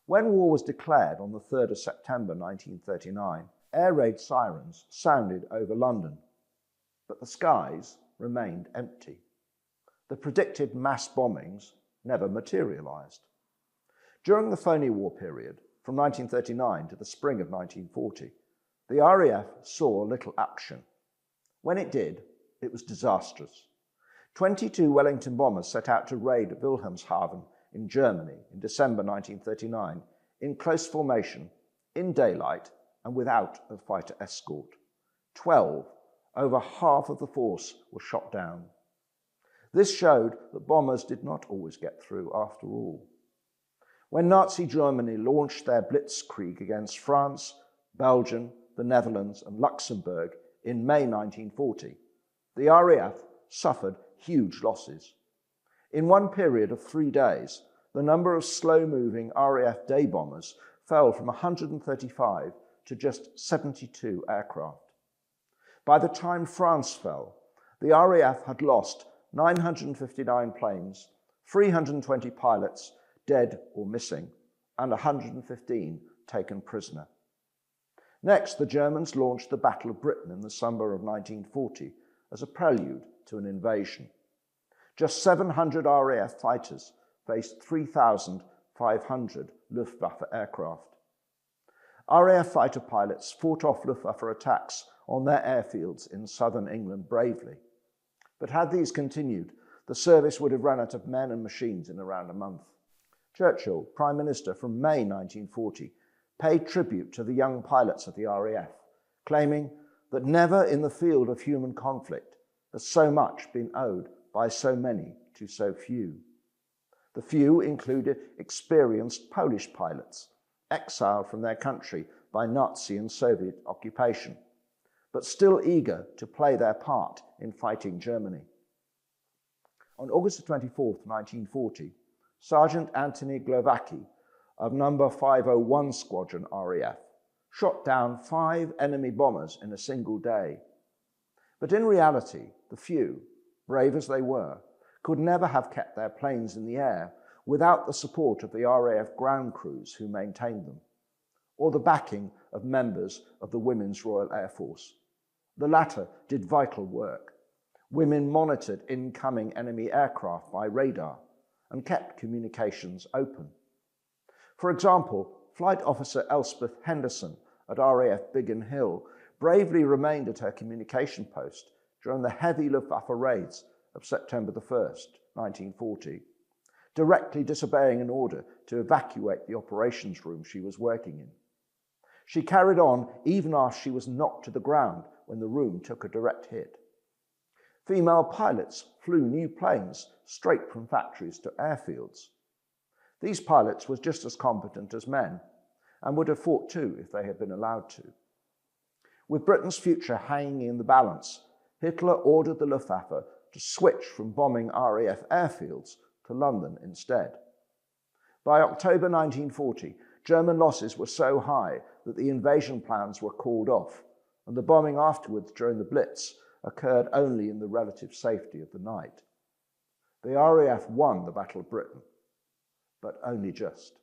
When war was declared on the 3rd of September 1939, air raid sirens sounded over London, but the skies remained empty. The predicted mass bombings never materialised. During the Phoney War period, from 1939 to the spring of 1940, the RAF saw little action. When it did, it was disastrous. 22 Wellington bombers set out to raid Wilhelmshaven in Germany in December 1939 in close formation, in daylight, and without a fighter escort. 12, over half of the force, were shot down. This showed that bombers did not always get through after all. When Nazi Germany launched their blitzkrieg against France, Belgium, the Netherlands, and Luxembourg in May 1940, the RAF suffered huge losses. In one period of 3 days, the number of slow-moving RAF day bombers fell from 135 to just 72 aircraft. By the time France fell, the RAF had lost 959 planes, 320 pilots dead or missing, and 115 taken prisoner. Next, the Germans launched the Battle of Britain in the summer of 1940 as a prelude to an invasion. Just 700 RAF fighters faced 3,500 Luftwaffe aircraft. RAF fighter pilots fought off Luftwaffe attacks on their airfields in southern England bravely. But had these continued, the service would have run out of men and machines in around a month. Churchill, Prime Minister from May 1940, paid tribute to the young pilots of the RAF, claiming that never in the field of human conflict has so much been owed by so many to so few. The few included experienced Polish pilots, exiled from their country by Nazi and Soviet occupation, but still eager to play their part in fighting Germany. On August 24, 1940, Sergeant Anthony Glowacki of No. 501 Squadron RAF shot down 5 enemy bombers in a single day. But in reality, the few, brave as they were, could never have kept their planes in the air without the support of the RAF ground crews who maintained them, or the backing of members of the Women's Royal Air Force. The latter did vital work. Women monitored incoming enemy aircraft by radar and kept communications open. For example, Flight Officer Elspeth Henderson at RAF Biggin Hill bravely remained at her communication post during the heavy Luftwaffe raids of September 1st, 1940, directly disobeying an order to evacuate the operations room she was working in. She carried on even after she was knocked to the ground when the room took a direct hit. Female pilots flew new planes straight from factories to airfields. These pilots were just as competent as men and would have fought too if they had been allowed to. With Britain's future hanging in the balance, Hitler ordered the Luftwaffe to switch from bombing RAF airfields to London instead. By October 1940, German losses were so high that the invasion plans were called off, and the bombing afterwards during the Blitz occurred only in the relative safety of the night. The RAF won the Battle of Britain, but only just.